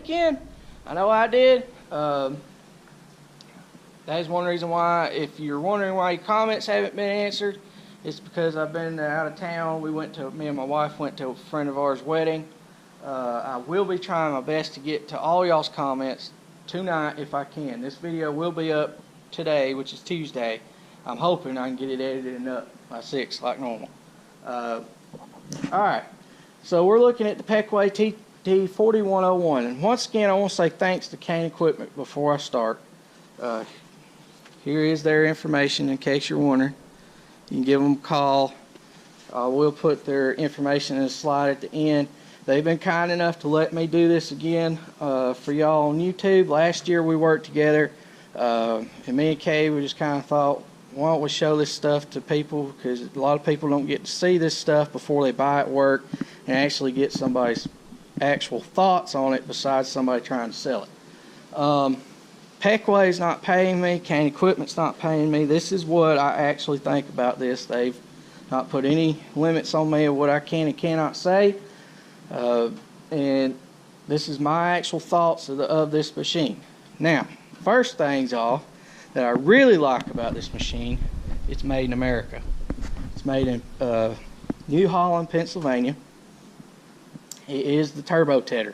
weekend? I know I did. That is one reason why, if you're wondering why your comments haven't been answered, it's because I've been out of town. Me and my wife went to a friend of ours' wedding. I will be trying my best to get to all y'all's comments tonight if I can. This video will be up today, which is Tuesday. I'm hoping I can get it edited and up by 6 like normal. Alright, so we're looking at the Pequea tt4101, and once again I want to say thanks to Cane Equipment before I start. Here is their information in case you're wondering. You can give them a call. We'll put their information in a slide at the end. They've been kind enough to let me do this again for y'all on YouTube. Last year we worked together, and me and Kay, we just kind of thought, why don't we show this stuff to people, because a lot of people don't get to see this stuff before they buy it at work and actually get somebody's actual thoughts on it besides somebody trying to sell it. Pequea's not paying me, Cane Equipment's not paying me. This is what I actually think about this. They've not put any limits on me of what I can and cannot say, and this is my actual thoughts of this machine. Now, first things off that I really like about this machine, it's made in America. It's made in New Holland, Pennsylvania. It is the turbo tedder.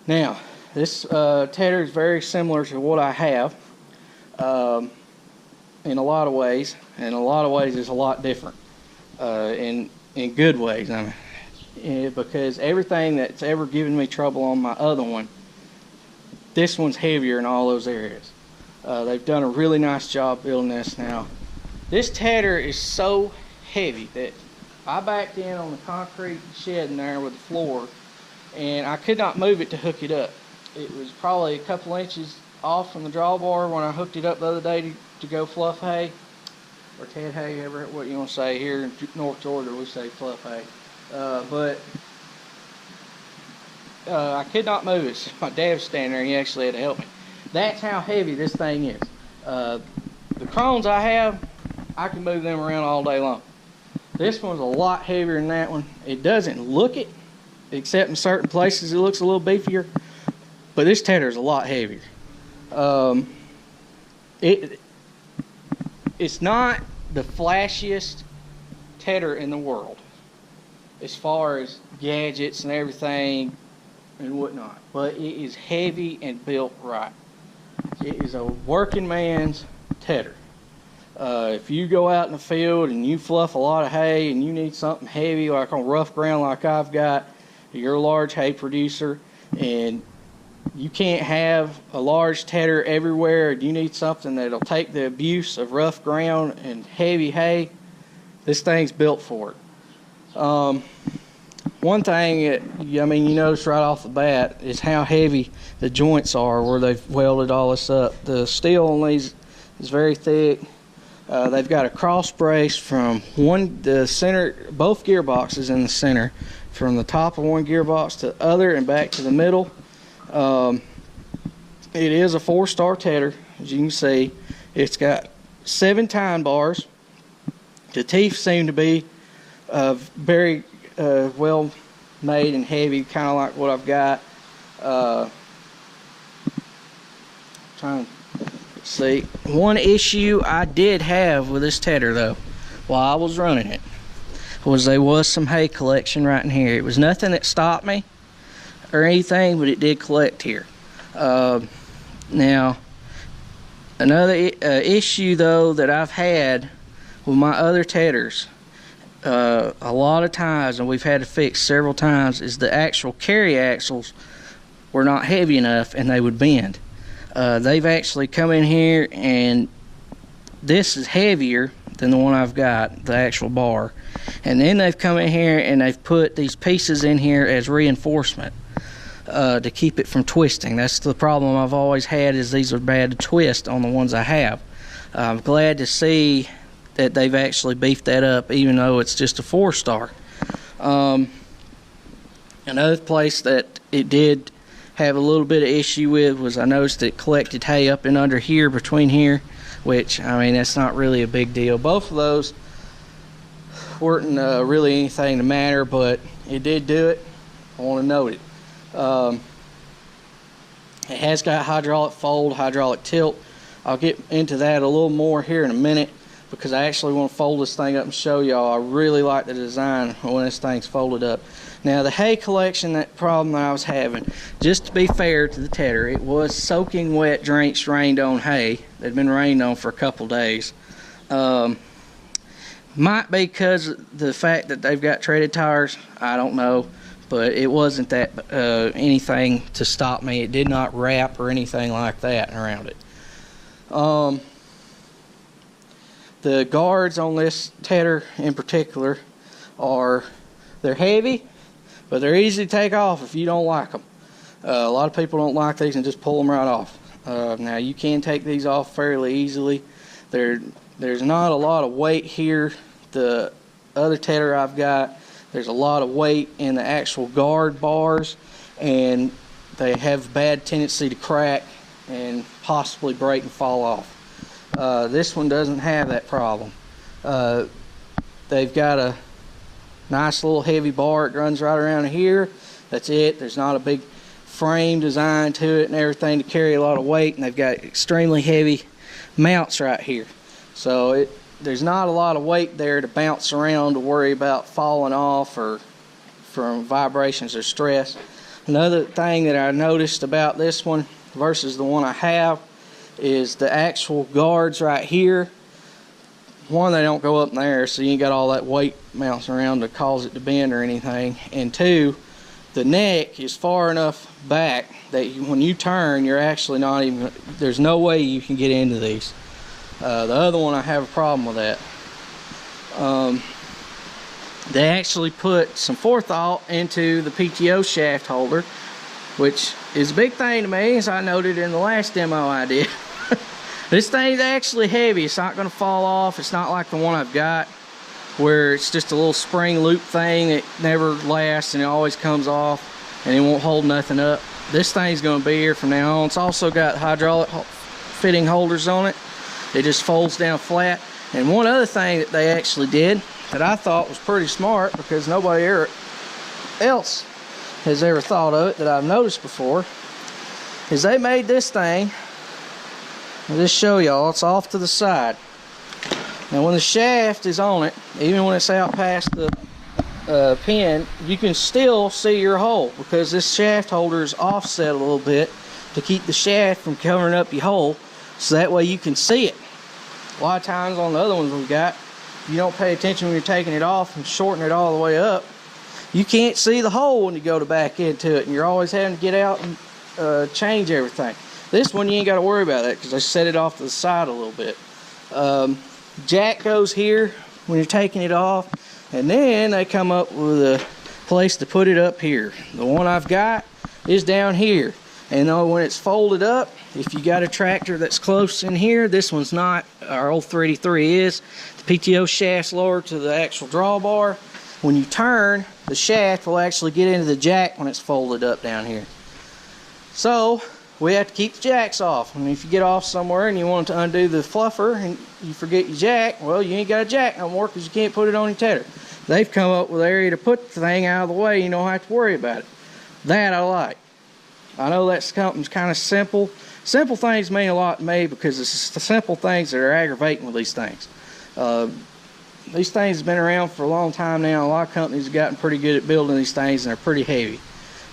Now, this tedder is very similar to what I have in a lot of ways. In a lot of ways, it's a lot different in good ways. I mean, because everything that's ever given me trouble on my other one, this one's heavier in all those areas. They've done a really nice job building this. Now, this tedder is so heavy that I backed in on the concrete shed in there with the floor, and I could not move it to hook it up. It was probably a couple inches off from the drawbar when I hooked it up the other day to go fluff hay, or Ted hay, whatever what you want to say. Here in North Georgia we say fluff hay. I could not move it. So my dad was standing there and he actually had to help me. That's how heavy this thing is. The Crones I have, I can move them around all day long. This one's a lot heavier than that one. It doesn't look it, except in certain places it looks a little beefier, but this tedder is a lot heavier. It's not the flashiest tedder in the world as far as gadgets and everything and whatnot, but it is heavy and built right. It is a working man's tedder. If you go out in the field and you fluff a lot of hay and you need something heavy like on rough ground like I've got, you're a large hay producer and you can't have a large tedder everywhere, and you need something that'll take the abuse of rough ground and heavy hay, this thing's built for it. One thing that, I mean, you notice right off the bat is how heavy the joints are where they've welded all this up. The steel on these is very thick. They've got a cross brace from the center, both gearboxes in the center, from the top of one gearbox to the other and back to the middle. It is a 4-star tedder, as you can see. It's got 7 tine bars. The teeth seem to be very well made and heavy, kind of like what I've got. Trying to see, one issue I did have with this tedder though, while I was running it, was there was some hay collection right in here. It was nothing that stopped me or anything, but it did collect here. Now, another issue though that I've had with my other tedders, a lot of times, and we've had to fix several times, is the actual carry axles were not heavy enough and they would bend. They've actually come in here, and this is heavier than the one I've got, the actual bar, and then they've come in here and they've put these pieces in here as reinforcement to keep it from twisting. That's the problem I've always had, is these are bad to twist on the ones I have. I'm glad to see that they've actually beefed that up, even though it's just a 4-star. Another place that it did have a little bit of issue with was I noticed it collected hay up and under here, between here, which, I mean, that's not really a big deal. Both of those weren't really anything to matter, but it did do it. I want to note it. It has got hydraulic fold, hydraulic tilt. I'll get into that a little more here in a minute because I actually want to fold this thing up and show y'all. I really like the design when this thing's folded up. Now the hay collection, that problem that I was having, just to be fair to the tedder, it was soaking wet, drenched, rained on hay. It had been rained on for a couple days. Might be because of the fact that they've got treaded tires, I don't know, but it wasn't that anything to stop me. It did not wrap or anything like that around it. The guards on this tedder in particular they're heavy, but they're easy to take off if you don't like them. A lot of people don't like these and just pull them right off. Now you can take these off fairly easily. There's not a lot of weight here. The other tedder I've got, there's a lot of weight in the actual guard bars, and they have bad tendency to crack and possibly break and fall off. This one doesn't have that problem. They've got a nice little heavy bar. It runs right around here. That's it. There's not a big frame design to it and everything to carry a lot of weight, and they've got extremely heavy mounts right here. So there's not a lot of weight there to bounce around to worry about falling off or from vibrations or stress. Another thing that I noticed about this one versus the one I have is the actual guards right here. One, they don't go up in the air, so you ain't got all that weight bouncing around to cause it to bend or anything. And two, the neck is far enough back that when you turn, you're actually not even, there's no way you can get into these. The other one, I have a problem with that. They actually put some forethought into the Pto Shaft Holder, which is a big thing to me, as I noted in the last demo I did. This thing's actually heavy. It's not going to fall off. It's not like the one I've got, where it's just a little spring loop thing that never lasts and it always comes off and it won't hold nothing up. This thing's going to be here from now on. It's also got hydraulic fitting holders on it. It just folds down flat. And one other thing that they actually did that I thought was pretty smart, because nobody else has ever thought of it that I've noticed before, is they made this thing, I'll just show y'all, it's off to the side. Now when the shaft is on it, even when it's out past the pin, you can still see your hole, because this shaft holder is offset a little bit to keep the shaft from covering up your hole, so that way you can see it. A lot of times on the other ones we've got, if you don't pay attention when you're taking it off and shorten it all the way up, you can't see the hole when you go to back into it, and you're always having to get out and change everything. This one you ain't got to worry about that, because I set it off to the side a little bit. Jack goes here when you're taking it off, and then they come up with a place to put it up here. The one I've got is down here, and when it's folded up, if you got a tractor that's close in here, this one's not, our old 383 is, the PTO shaft's lower to the actual drawbar. When you turn, the shaft will actually get into the jack when it's folded up down here. So we have to keep the jacks off. And if you get off somewhere and you want to undo the fluffer and you forget your jack, well, you ain't got a jack no more, because you can't put it on your tedder. They've come up with an area to put the thing out of the way. You don't have to worry about it. That I like. I know that something's kind of simple. Simple things mean a lot to me, because it's the simple things that are aggravating with these things. These things have been around for a long time now. A lot of companies have gotten pretty good at building these things, and they're pretty heavy,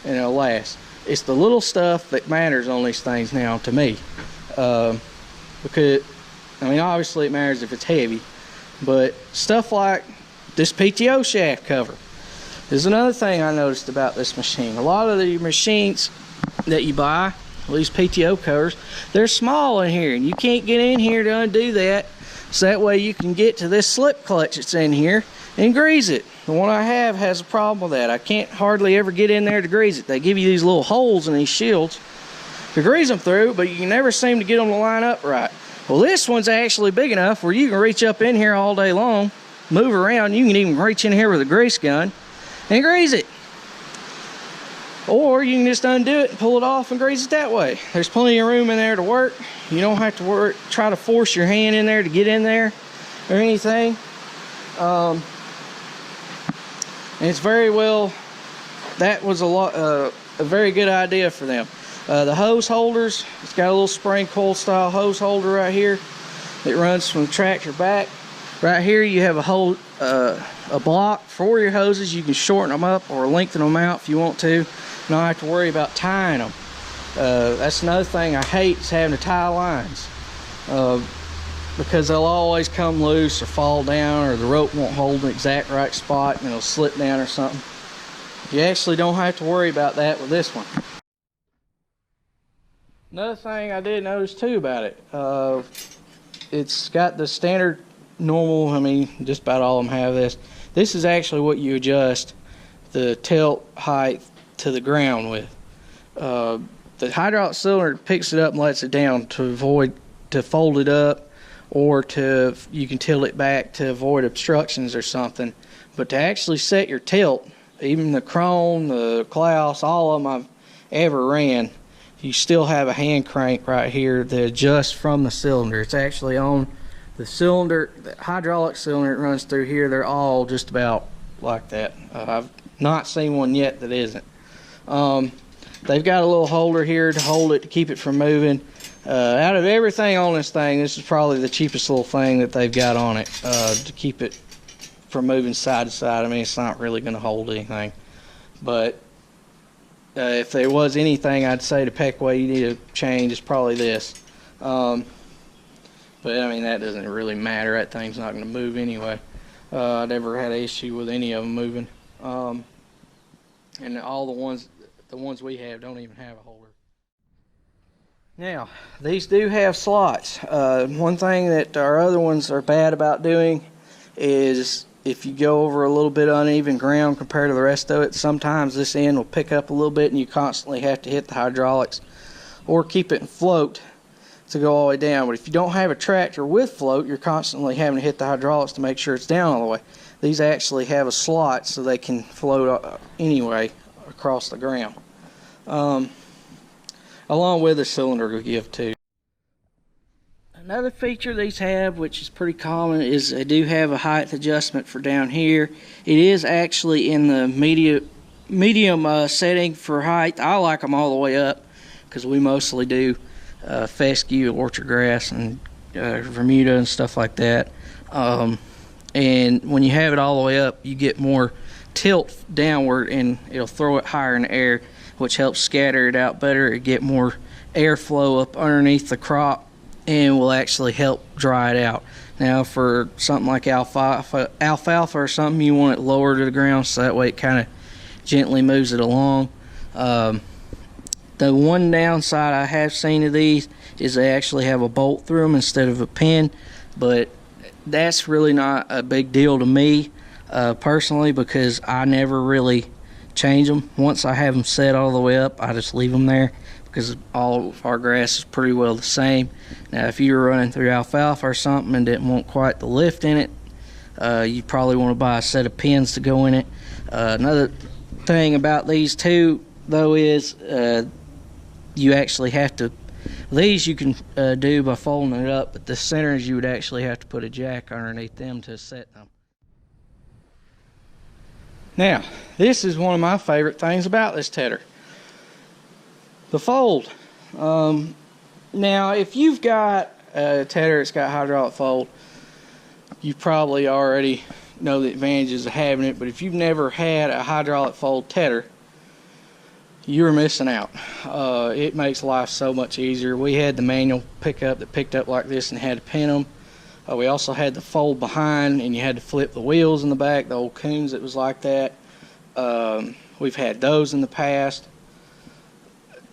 and they'll last. It's the little stuff that matters on these things now to me. Because, I mean, obviously it matters if it's heavy, but stuff like this PTO shaft cover is another thing I noticed about this machine. A lot of the machines that you buy, these PTO covers, they're small in here, and you can't get in here to undo that, so that way you can get to this slip clutch that's in here and grease it. The one I have has a problem with that. I can't hardly ever get in there to grease it. They give you these little holes in these shields to grease them through, but you can never seem to get them to line up right. Well, this one's actually big enough where you can reach up in here all day long, move around. You can even reach in here with a grease gun and grease it. Or you can just undo it and pull it off and grease it that way. There's plenty of room in there to work. You don't have to try to force your hand in there to get in there or anything. And it's very well, that was a very good idea for them. The hose holders, it's got a little spring coil style hose holder right here that runs from the tractor back. Right here you have a block for your hoses. You can shorten them up or lengthen them out if you want to. Not have to worry about tying them. That's another thing I hate, is having to tie lines. Because they'll always come loose or fall down, or the rope won't hold the exact right spot and it'll slip down or something. You actually don't have to worry about that with this one. Another thing I did notice too about it, it's got the standard normal, I mean just about all of them have this. This is actually what you adjust the tilt height to the ground with. The hydraulic cylinder picks it up and lets it down to fold it up, or you can tilt it back to avoid obstructions or something. But to actually set your tilt, even the Krone, the Klaus, all of them I've ever ran, you still have a hand crank right here that adjusts from the cylinder. It's actually on the cylinder, the hydraulic cylinder that runs through here. They're all just about like that. I've not seen one yet that isn't. They've got a little holder here to hold it, to keep it from moving. Out of everything on this thing, this is probably the cheapest little thing that they've got on it, to keep it from moving side to side. I mean, it's not really going to hold anything. But if there was anything I'd say to Pequea you need to change, it's probably this. But I mean, that doesn't really matter. That thing's not going to move anyway. I never had an issue with any of them moving. And all the ones we have don't even have a holder. Now, these do have slots. One thing that our other ones are bad about doing is if you go over a little bit uneven ground compared to the rest of it, sometimes this end will pick up a little bit and you constantly have to hit the hydraulics or keep it in float to go all the way down. But if you don't have a tractor with float, you're constantly having to hit the hydraulics to make sure it's down all the way. These actually have a slot so they can float anyway across the ground. Along with a cylinder give too. Another feature these have, which is pretty common, is they do have a height adjustment for down here. It is actually in the medium setting for height. I like them all the way up because we mostly do fescue, orchard grass, and Bermuda and stuff like that. And when you have it all the way up, you get more tilt downward and it'll throw it higher in the air, which helps scatter it out better. It get more airflow up underneath the crop and will actually help dry it out. Now for something like alfalfa or something, you want it lower to the ground so that way it kind of gently moves it along. The one downside I have seen of these is they actually have a bolt through them instead of a pin, but that's really not a big deal to me personally, because I never really change them. Once I have them set all the way up, I just leave them there because all of our grass is pretty well the same. Now if you were running through alfalfa or something and didn't want quite the lift in it, you probably want to buy a set of pins to go in it. Another thing about these two though is you actually have to, these you can do by folding it up, but the centers you would actually have to put a jack underneath them to set them. Now, this is one of my favorite things about this tedder. The fold. Now, if you've got a tedder that's got hydraulic fold, you probably already know the advantages of having it, but if you've never had a hydraulic fold tedder, you're missing out. It makes life so much easier. We had the manual pickup that picked up like this and had to pin them. We also had the fold behind and you had to flip the wheels in the back, the old Coons that was like that. We've had those in the past.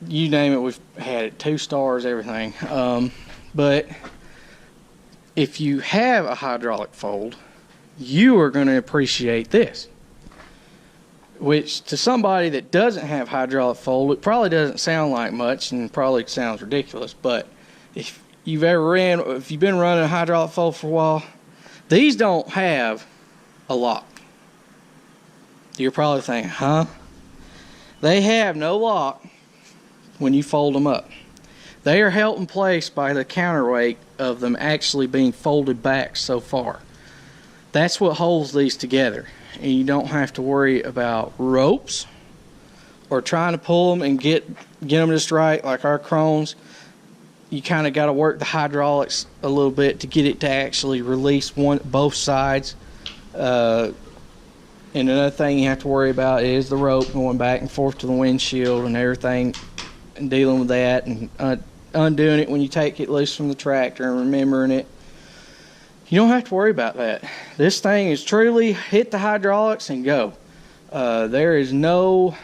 You name it, we've had it, 2 stars, everything. But if you have a hydraulic fold, you are going to appreciate this. Which to somebody that doesn't have hydraulic fold, it probably doesn't sound like much and probably sounds ridiculous, but if you've been running a hydraulic fold for a while, these don't have a lock. You're probably thinking, huh? They have no lock when you fold them up. They are held in place by the counterweight of them actually being folded back so far. That's what holds these together. And you don't have to worry about ropes or trying to pull them and get get them just right, like our Crohn's, you kind of got to work the hydraulics a little bit to get it to actually release both sides. And another thing you have to worry about is the rope going back and forth to the windshield and everything, and dealing with that, and undoing it when you take it loose from the tractor and remembering it. You don't have to worry about that. This thing is truly hit the hydraulics and go. There is no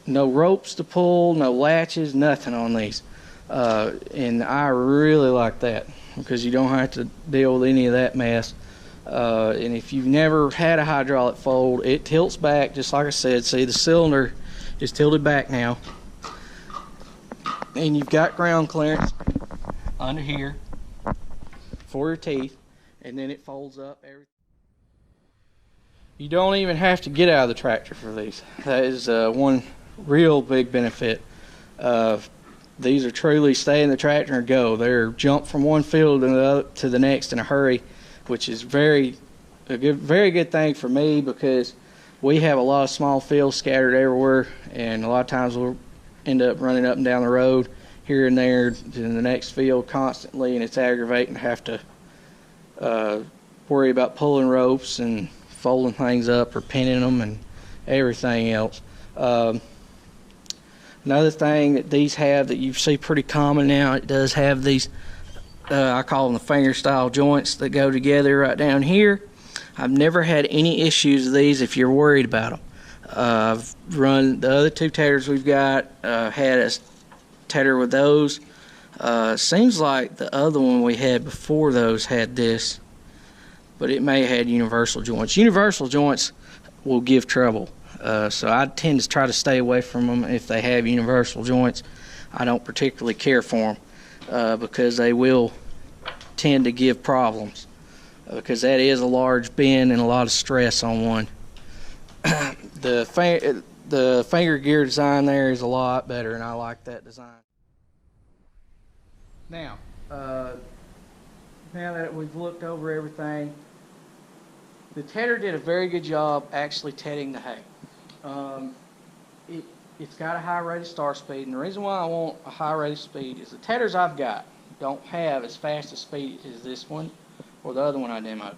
ropes to pull, no latches, nothing on these. And I really like that because you don't have to deal with any of that mess. And if you've never had a hydraulic fold, it tilts back just like I said. See, the cylinder is tilted back now, and you've got ground clearance under here for your teeth, and then it folds up everything. You don't even have to get out of the tractor for these. That is one real big benefit. These are truly stay in the tractor and go. They're jump from one field to the next in a hurry, which is very good thing for me because we have a lot of small fields scattered everywhere, and a lot of times we'll end up running up and down the road here and there to the next field constantly, and it's aggravating to have to worry about pulling ropes and folding things up or pinning them and everything else. Another thing that these have that you see pretty common now, it does have these, I call them the finger style joints that go together right down here. I've never had any issues with these if you're worried about them. I've run the other two tethers we've got, had a tether with those. Seems like the other one we had before those had this, but it may have had universal joints. Universal joints will give trouble. So I tend to try to stay away from them if they have universal joints. I don't particularly care for them because they will tend to give problems because that is a large bend and a lot of stress on one. The finger gear design there is a lot better, and I like that design. Now that we've looked over everything, the tether did a very good job actually tedding the hay. It's got a high rate of start speed, and the reason why I want a high rate of speed is the tethers I've got don't have as fast a speed as this one or the other one I demoed.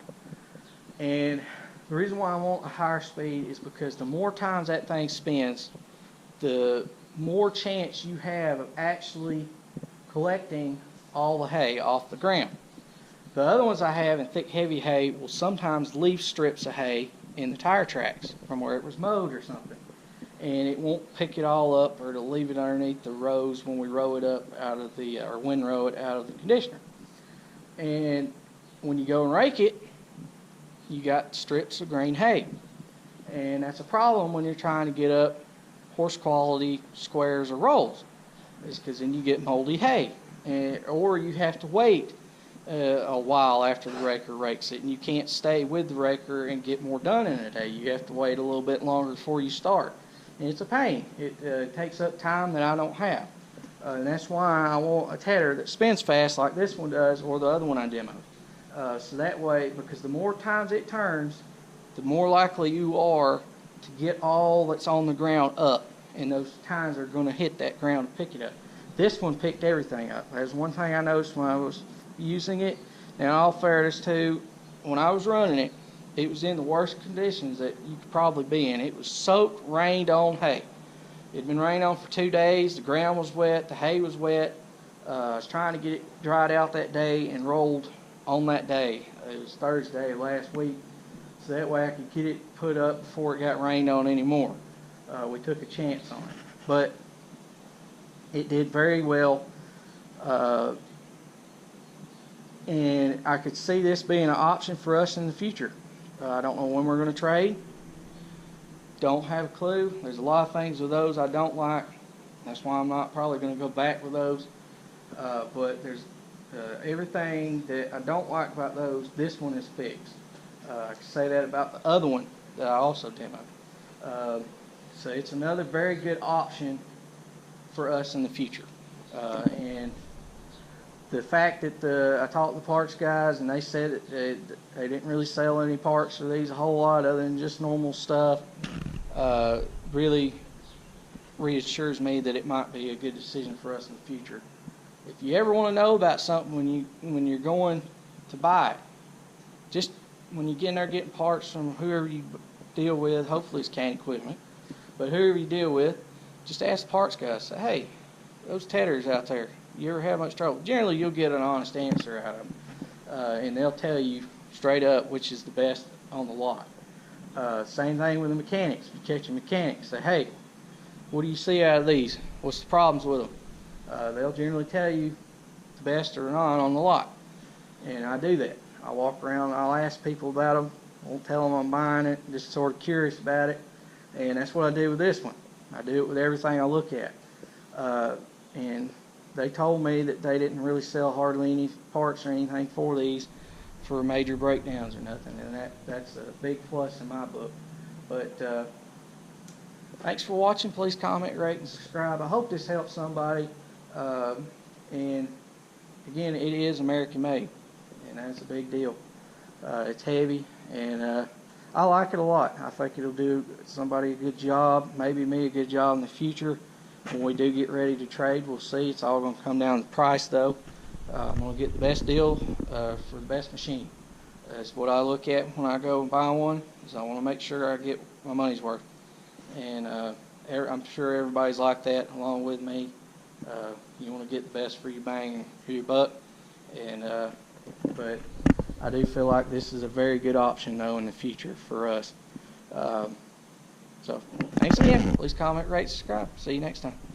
And the reason why I want a higher speed is because the more times that thing spins, the more chance you have of actually collecting all the hay off the ground. The other ones I have in thick heavy hay will sometimes leave strips of hay in the tire tracks from where it was mowed or something, and it won't pick it all up, or it'll leave it underneath the rows when we row it up out of the or windrow it out of the conditioner. And when you go and rake it, you got strips of green hay, and that's a problem when you're trying to get up horse quality squares or rolls, is because then you get moldy hay, or you have to wait a while after the raker rakes it, and you can't stay with the raker and get more done in a day. You have to wait a little bit longer before you start, and it's a pain. It takes up time that I don't have, and that's why I want a tether that spins fast like this one does, or the other one I demoed. So that way, because the more times it turns, the more likely you are to get all that's on the ground up, and those tines are going to hit that ground to pick it up. This one picked everything up. There's one thing I noticed when I was using it. Now, in all fairness too, when I was running it, it was in the worst conditions that you could probably be in. It was soaked, rained on hay. It had been rained on for 2 days. The ground was wet. The hay was wet. I was trying to get it dried out that day and rolled on that day. It was Thursday last week, so that way I could get it put up before it got rained on anymore. We took a chance on it, but it did very well. And I could see this being an option for us in the future. I don't know when we're going to trade. Don't have a clue. There's a lot of things with those I don't like. That's why I'm not probably going to go back with those. But there's everything that I don't like about those, this one is fixed. I can say that about the other one that I also demoed. So it's another very good option for us in the future. And the fact that I talked to the parts guys, and they said that they didn't really sell any parts for these a whole lot other than just normal stuff, really reassures me that it might be a good decision for us in the future. If you ever want to know about something when you're going to buy it, just when you get in there getting parts from whoever you deal with, hopefully it's Can Equipment, but whoever you deal with, just ask the parts guy. Say, hey, those tethers out there, you ever have much trouble? Generally, you'll get an honest answer out of them, and they'll tell you straight up which is the best on the lot. Same thing with the mechanics. If you catch a mechanic, say, hey, what do you see out of these? What's the problems with them? They'll generally tell you the best or not on the lot, and I do that. I walk around, I'll ask people about them, won't tell them I'm buying it, just sort of curious about it, and that's what I do with this one. I do it with everything I look at. And they told me that they didn't really sell hardly any parts or anything for these for major breakdowns or nothing, and that's a big plus in my book. But thanks for watching. Please comment, rate, and subscribe. I hope this helps somebody. And again, it is American made, and that's a big deal. It's heavy, and I like it a lot. I think it'll do somebody a good job, maybe me a good job in the future. When we do get ready to trade, we'll see. It's all going to come down to the price, though. I'm going to get the best deal for the best machine. That's what I look at when I go and buy one, is I want to make sure I get my money's worth. And I'm sure everybody's like that along with me. You want to get the best for your bang, for your buck. And but I do feel like this is a very good option, though, in the future for us. So thanks again. Please comment, rate, subscribe. See you next time.